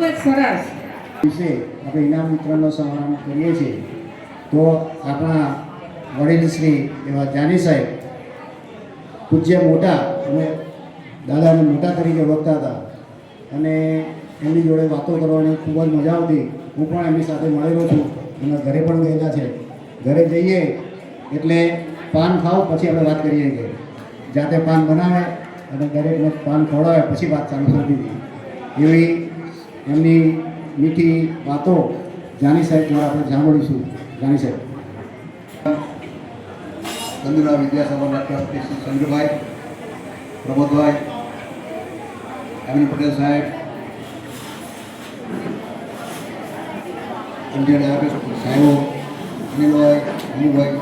જ સરસ વિશે આપણે ઇનામ વિતરણનો સમારંભ કરીએ છીએ તો આપણા વડીલ શ્રી એવા જાની સાહેબ પૂજ્ય મોટા અને દાદાને મોટા તરીકે ઓળખતા હતા અને એમની જોડે વાતો કરવાની ખૂબ જ મજા આવતી. હું પણ એમની સાથે મળેલો છું, એમના ઘરે પણ ગયેલા છે. ઘરે જઈએ એટલે પાન ખાઓ પછી આપણે વાત કરીએ કે જાતે પાન બનાવે અને દરેકને પાન ખવડાવે પછી વાત ચાલુ થતી હતી. એવી એમની મીઠી વાતો જાની સાહેબ દ્વારા આપણે સાંભળીશું. જાની સાહેબ. કંદુરા વિદ્યાસભા ટ્રસ્ટી શ્રી ચંદ્રભાઈ, પ્રમોદભાઈ, અમીન પટેલ સાહેબ, ઇન્ડિયન ડાયાબિટીસ સાહેબો, અનિલભાઈ, અમુભાઈ,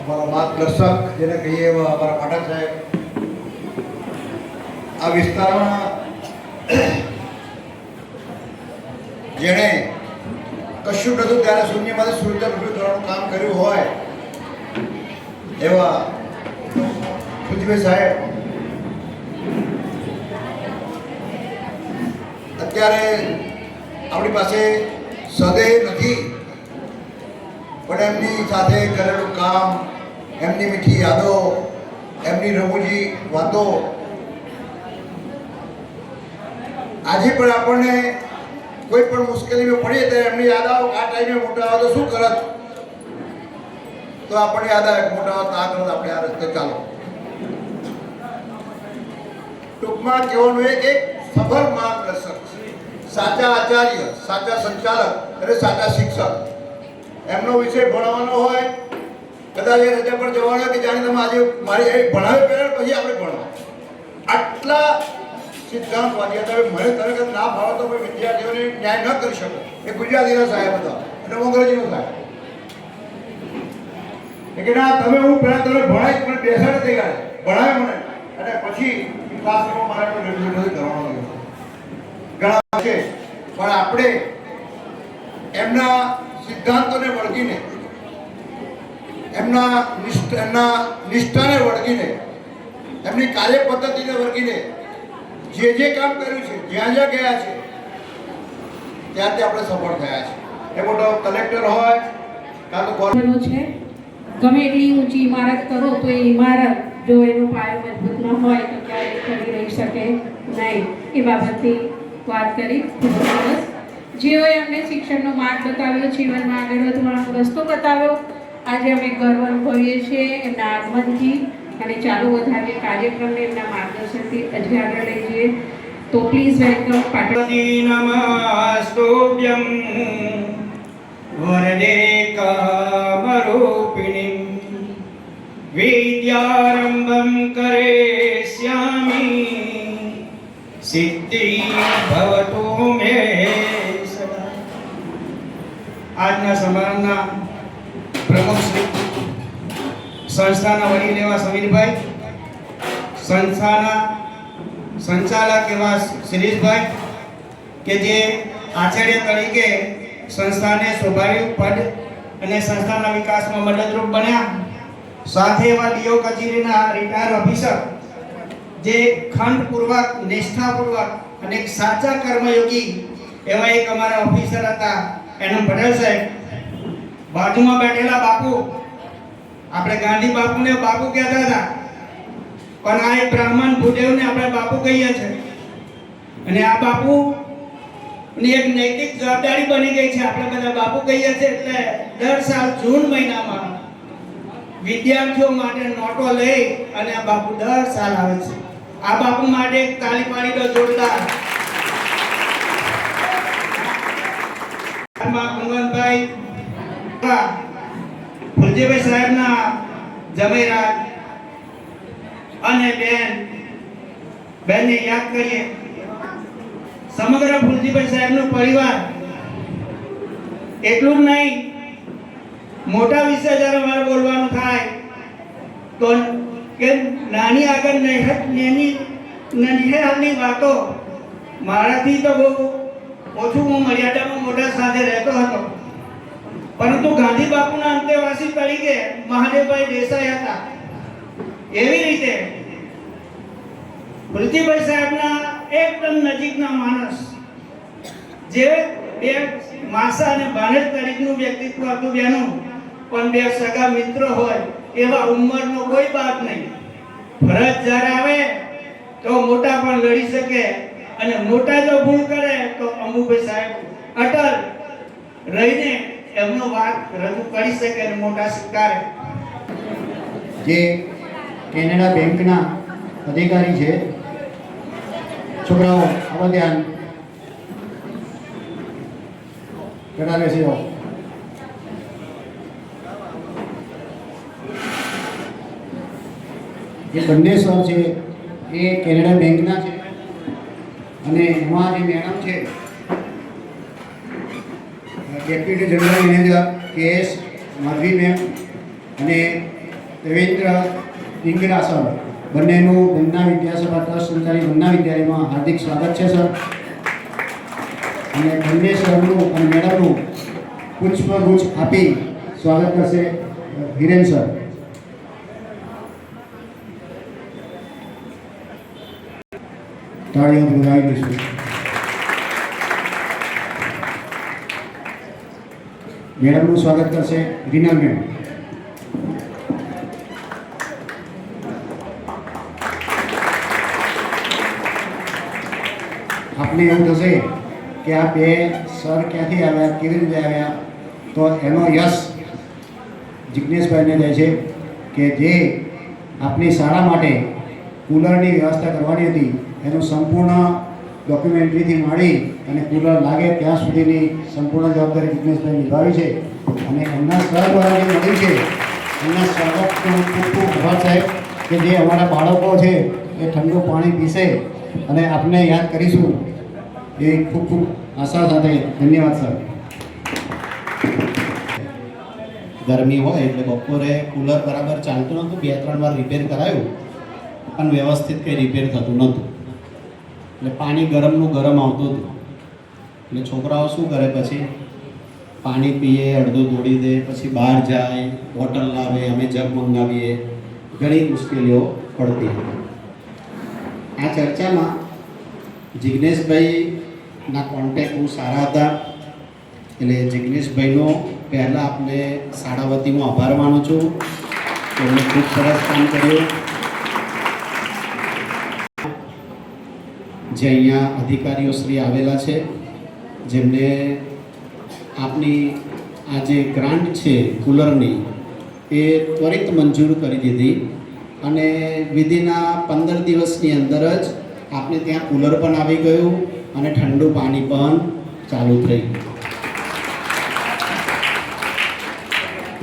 અમારા માર્ગદર્શક જેને કહીએ એવા અમારા પાઠક સાહેબ, આ વિસ્તારમાં જેણે કશું નતું ત્યારે શૂન્યમાંથી સુરત ઊભું કરવાનું કામ કર્યું હોય એવા પૃથ્વી સાહેબ અત્યારે આપણી પાસે સદેહ નથી, પણ એમની સાથે કરેલું કામ, એમની મીઠી યાદો, એમની રમૂજી વાતો આજે પણ આપણને કોઈ પણ મુશ્કેલીમાં પડીએ ત્યારે એમની યાદ આવો. આ ટાઈમે મોટા આવો તો શું કરત, તો આપણને યાદ આવે મોટા આવો તો આ કરત, આપણે આ રસ્તે ચાલો. ટૂંકમાં કહેવાનું એક સફળ માર્ગદર્શક, સાચા આચાર્ય, સાચા સંચાલક અને સાચા શિક્ષક. એમનો વિષય ભણાવવાનો હોય, કદાચ એ રજા પર જવાનો હોય કે જાણે તમે આજે મારી ભણાવે પહેલાં પછી આપણે ભણવા. આટલા સિદ્ધાંતવાદી હતા. મને ખરેખર ના ભાવે તો વિદ્યાર્થીઓને ન્યાય ન કરી શકો. એ ગુજરાતીના સાહેબ હતા અને અંગ્રેજીનો સાહેબ કે ના તમે હું પહેલાં તમે ભણાય મને બેસાડે થઈ ગયા ભણાવે મને અને પછી ક્લાસરૂમમાં મારે રેગ્યુલર કરવાનો ઘણા છે. પણ આપણે એમના સિદ્ધાંતોને વળગીને, એમના નિષ્ઠાને વળગીને, એમની કાર્ય પદ્ધતિને વળગીને જે કામ કર્યું છે, જ્યાં જ્યાં ગયા છે ત્યાંથી આપણે સફળ થયા છે. એ મોટો કલેક્ટર હોય કાં તો ગવર્નર છે. ગમે એટલી ઊંચી ઇમારત કરો તો એ ઇમારત જો એનો પાયો મજબૂત ન હોય તો ક્યારેય ખડી રહી શકે નહીં. એ બાબતની વાત કરી. ખૂબ સરસ. જેઓએ અમને શિક્ષણનો માર્ગ બતાવ્યો, જીવનમાં આગળ વધવાનો રસ્તો બતાવ્યો, આજે અમે ગર્વ અનુભવીએ છીએ એમના આગમનથી અને ચાલુ વધારીએ કાર્યક્રમને એમના માર્ગદર્શનથી હજી આગળ લઈ જઈએ. તો પ્લીઝ વેલકમ પાટણ. નમસ્તુભ્યં વરદે કામરૂપિણીં વિદ્યારંભં કરિષ્યામિ સિદ્ધિ ભવતુ મે સદા. આજના સમારંભના પ્રમુખ શ્રી સંસ્થાના વડીલ એવા સમીરભાઈ, સંસ્થાના સંચાલક એવા શિરીષભાઈ કે જે આચાર્ય તરીકે સંસ્થાને સ્વાભાવિક પદ અને સંસ્થાના વિકાસમાં મદદરૂપ બન્યા. સાથે એવા ડીઓ કચેરીના રિટાયર ઓફિસર જે ખંડપૂર્વક, નિષ્ઠાપૂર્વક અને સાચા કર્મયોગી એવા એક અમારા ઓફિસર હતા, એનું પટેલ સાહેબ. બાજુમાં બેઠેલા બાપુ, આપણે ગાંધી બાપુને બાપુ કહેતા હતા, પણ આ એક બ્રાહ્મણ ભૂદેવને આપણે બાપુ કહીએ છીએ. અને આ બાપુ ની એક નૈતિક જવાબદારી બની ગઈ છે. આપણે બધા બાપુ કહીએ છીએ એટલે દર સાલ જૂન મહિનામાં વિદ્યાર્થીઓ માટે નોટો લઈ અને આ બાપુ દર સાલ આવે છે. આ બાપુ માટે એક તાળી પાડી દો જોરદાર. કુંવરભાઈ ફુલજીભાઈ સાહેબના જમેરા અને બેનને યાદ કરીએ. સમગ્ર ફુલજીભાઈ સાહેબનો પરિવાર. એટલું જ નહીં, મોટા વિશે જ્યારે મારે બોલવાનું થાય તો કે નાની આગળ નનિહાળની વાતો મારાથી તો બહુ ઓછું, હું મર્યાદામાં મોટા સાથે રહેતો હતો. પરંતુ ગાંધી બાપુના અંતેવાસી તરીકે મહાદેવભાઈ દેસાઈ હતા. એવી રીતે ફુલજીભાઈ સાહેબના એકદમ નજીકના માણસ, જે બે માસા અને ભાણેજ તરીકેનું વ્યક્તિત્વ હતું બેનું, પણ બે સગા મિત્ર હોય એવા ઉંમરનો કોઈ બાદ નહીં. ફરજ જ્યારે આવે તો મોટા પણ લડી શકે, અને મોટા જો ભૂલ કરે તો અમુભાઈ સાહેબ અટલ રહીને એમનો વાત રજૂ કરી શકે અને મોટા સ્વીકારે. જે કેનેડા બેંકના અધિકારી છે, છોકરાઓ આવા ધ્યાન ઘણા રહેશે. એ બંને સર છે એ કેનેડા બેંકના છે, અને એમાં જે મેડમ છે deputy general manager KS Madhavi ma'am અને દેવેન્દ્ર ડિંગરા સર, બંનેનું ગંગા વિદ્યાસભા ટ્રસ્ટ સંચાલિત ગંગા વિદ્યાલયમાં હાર્દિક સ્વાગત છે સર. અને બંને સરનું અને મેડમનું પુષ્પગુચ્છ આપી સ્વાગત કરશે હિરેન સર. તાળીઓ બોલાવી દઈશું. મેડમનું સ્વાગત કરશે રીના મેમ. આપને એવું થશે કે આ બે સર ક્યાંથી આવ્યા, કેવી રીતે આવ્યા, તો એનો યશ જિજ્ઞેશભાઈને જાય છે કે જે આપની શાળા માટે કુલરની વ્યવસ્થા કરવાની હતી એનું સંપૂર્ણ ડોક્યુમેન્ટરીથી માંડી અને કુલર લાગે ત્યાં સુધીની સંપૂર્ણ જવાબદારી જિજ્ઞેશભાઈ નિભાવી છે. અને એમના સર દ્વારા જે મળ્યું છે એમના સ્વાગતનો ખૂબ ખૂબ આભાર સાહેબ, કે જે અમારા બાળકો છે એ ઠંડુ પાણી પીશે અને આપને યાદ કરીશું એ ખૂબ ખૂબ આશા સાથે. ધન્યવાદ સર. ગરમી હોય એટલે બપોરે કુલર બરાબર ચાલતું નહોતું, 2-3 વાર રિપેર કરાયું પણ વ્યવસ્થિત કંઈ રિપેર થતું નહોતું, એટલે પાણી ગરમનું ગરમ આવતું હતું. એટલે છોકરાઓ શું કરે, પછી પાણી પીએ, અડધું દોડી દે, પછી બહાર જાય, બોટલ લાવે, અમે જગ મંગાવીએ, ઘણી મુશ્કેલીઓ પડતી. આ ચર્ચામાં જિજ્ઞેશભાઈના કોન્ટેક્ટ બહુ સારા હતા, એટલે જિજ્ઞેશભાઈનો પહેલાં આપણે શાળા વતી હું આભાર માનું છું. એમણે ખૂબ સરસ કામ કર્યું. જે અહીંયા અધિકારીઓ શ્રી આવેલા છે, જેમને આપની આ જે ગ્રાન્ટ છે કુલરની એ ત્વરિત મંજૂર કરી દીધી, અને વિધિના 15 દિવસની અંદર જ આપને ત્યાં કુલર પણ આવી ગયું અને ઠંડુ પાણી પણ ચાલુ થઈ ગયું.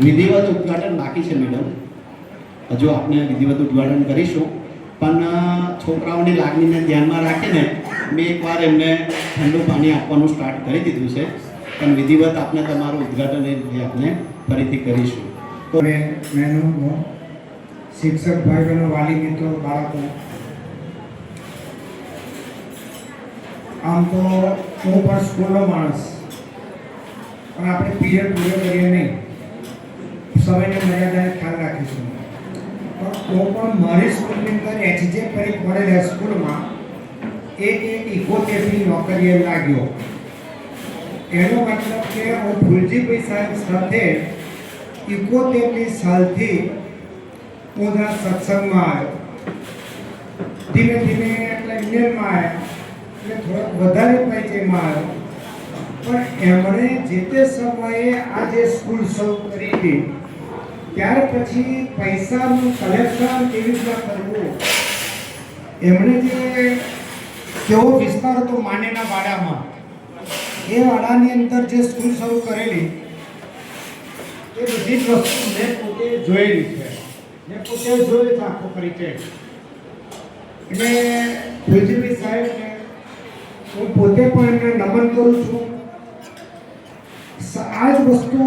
વિધિવત ઉદ્ઘાટન બાકી છે મેડમ, હજુ આપણે વિધિવત ઉદ્ઘાટન કરીશું, પણ છોકરાઓની લાગણીને ધ્યાનમાં રાખીને મેં એકવાર એમને ઠંડુ પાણી આપવાનું સ્ટાર્ટ કરી દીધું છે, પણ વિધિવત આપણે તમારું ઉદ્ઘાટન એ આપણે ફરીથી કરીશું. તો બહેનો, શિક્ષક ભાઈ બહેનો, વાલી મિત્રો, બાળકો, આમ તો હું પણ સ્કૂલનો માણસ, પણ આપણે પીરિયડ પૂરો કરીએ નહીં, સમયની મર્યાદાને ખ્યાલ રાખીશું. પણ મારી સ્કૂલની અંદર HJ પરીખ મળેલા સ્કૂલમાં એક ઇકોટેપની નોકરીએ લાગ્યો. એનો મતલબ કે હું ફૂલજીભાઈ સાહેબ સાથે ઇકોટેપની સાલથી હું ત્યાં સત્સંગમાં આવ્યો. ધીમે ધીમે એટલે ઇન્ડિયનમાં આવ્યા, એટલે થોડોક વધારે પરિચયમાં આવ્યો. પણ એમણે જે તે સમયે આ જે સ્કૂલ શરૂ કરી હતી, ત્યાર પછી પૈસાનું કલેક્શન કેવી રીતે કરવું, એમણે જે કેવો વિસ્તાર હતો માનેના વાડામાં, એ વાડાની અંદર જે સ્કૂલ શરૂ કરેલી એ બધી જ વસ્તુ મેં પોતે જોયેલી છે, મેં પોતે જોયેલી છે આખો પરિચય. એટલે ફૂલજીભાઈ સાહેબને હું પોતે પણ એમને નમન કરું છું. આ જ વસ્તુ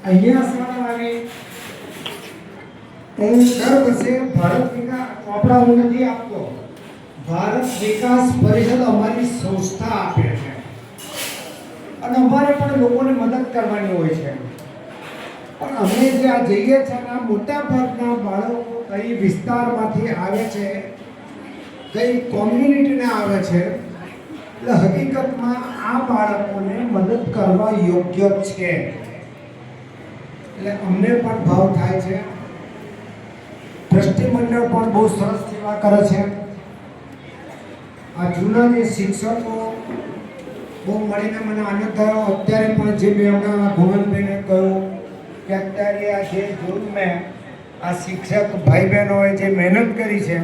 અહીંયા શાળા આવી, હું દર વર્ષે ભારત વિકાસ ચોપડા હું નથી આપતો, ભારત વિકાસ પરિષદ અમારી સંસ્થા આપે છે, અને અમારે પણ લોકોને મદદ કરવાની હોય છે. પણ અમે જ્યાં જઈએ છીએ આ મોટા ભાગના બાળકો કઈ વિસ્તારમાંથી આવે છે, કઈ કોમ્યુનિટીને આવે છે એટલે હકીકતમાં આ બાળકોને મદદ કરવા યોગ્ય છે એટલે અમને પણ ભાવ થાય છે. ટ્રસ્ટી મંડળ પણ બહુ સરસ સેવા કરે છે. આ જૂના જે શિક્ષકો બહુ મળીને મને આનંદ થયો. અત્યારે પણ જે મેં હમણાં ભુવનભાઈને કહ્યું કે અત્યારે આ જે જોયું મેં આ શિક્ષક ભાઈ બહેનોએ જે મહેનત કરી છે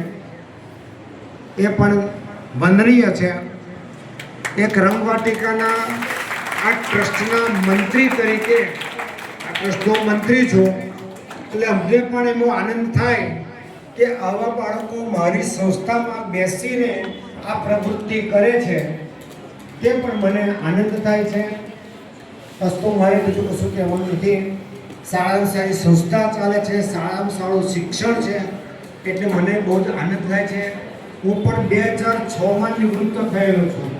એ પણ વંદનીય છે. એક રંગવાટિકાના આ ટ્રસ્ટના મંત્રી તરીકે આ ટ્રસ્ટનો મંત્રી છું એટલે અમને પણ એવો આનંદ થાય કે આવા બાળકો મારી સંસ્થામાં બેસીને આ પ્રવૃત્તિ કરે છે તે પણ મને આનંદ થાય છે. બસ તો મારે બીજું કશું કહેવાનું નથી. શાળામાં સારી સંસ્થા ચાલે છે, શાળામાં સારું શિક્ષણ છે એટલે મને બહુ જ આનંદ થાય છે. હું પણ 2006માં નિવૃત્ત થયેલો છું.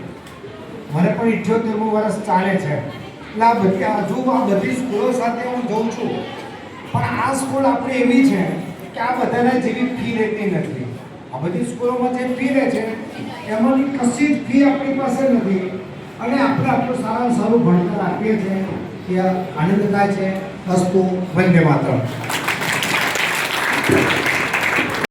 મને પણ 78મું વર્ષ ચાલે છે એટલે આ બધી હજુ આ બધી સ્કૂલો સાથે હું જોઉં છું પણ આ સ્કૂલ આપણી એવી છે કે આ બધાને જેવી ફી લેતી નથી. આ બધી સ્કૂલોમાં જે ફી લે છે એમાંની કશી જ ફી આપણી પાસે નથી અને આપણે આપણું સારામાં સારું ભણતર આપીએ છીએ કે આનંદ થાય છે. વસ્તુ વંદે માતરમ.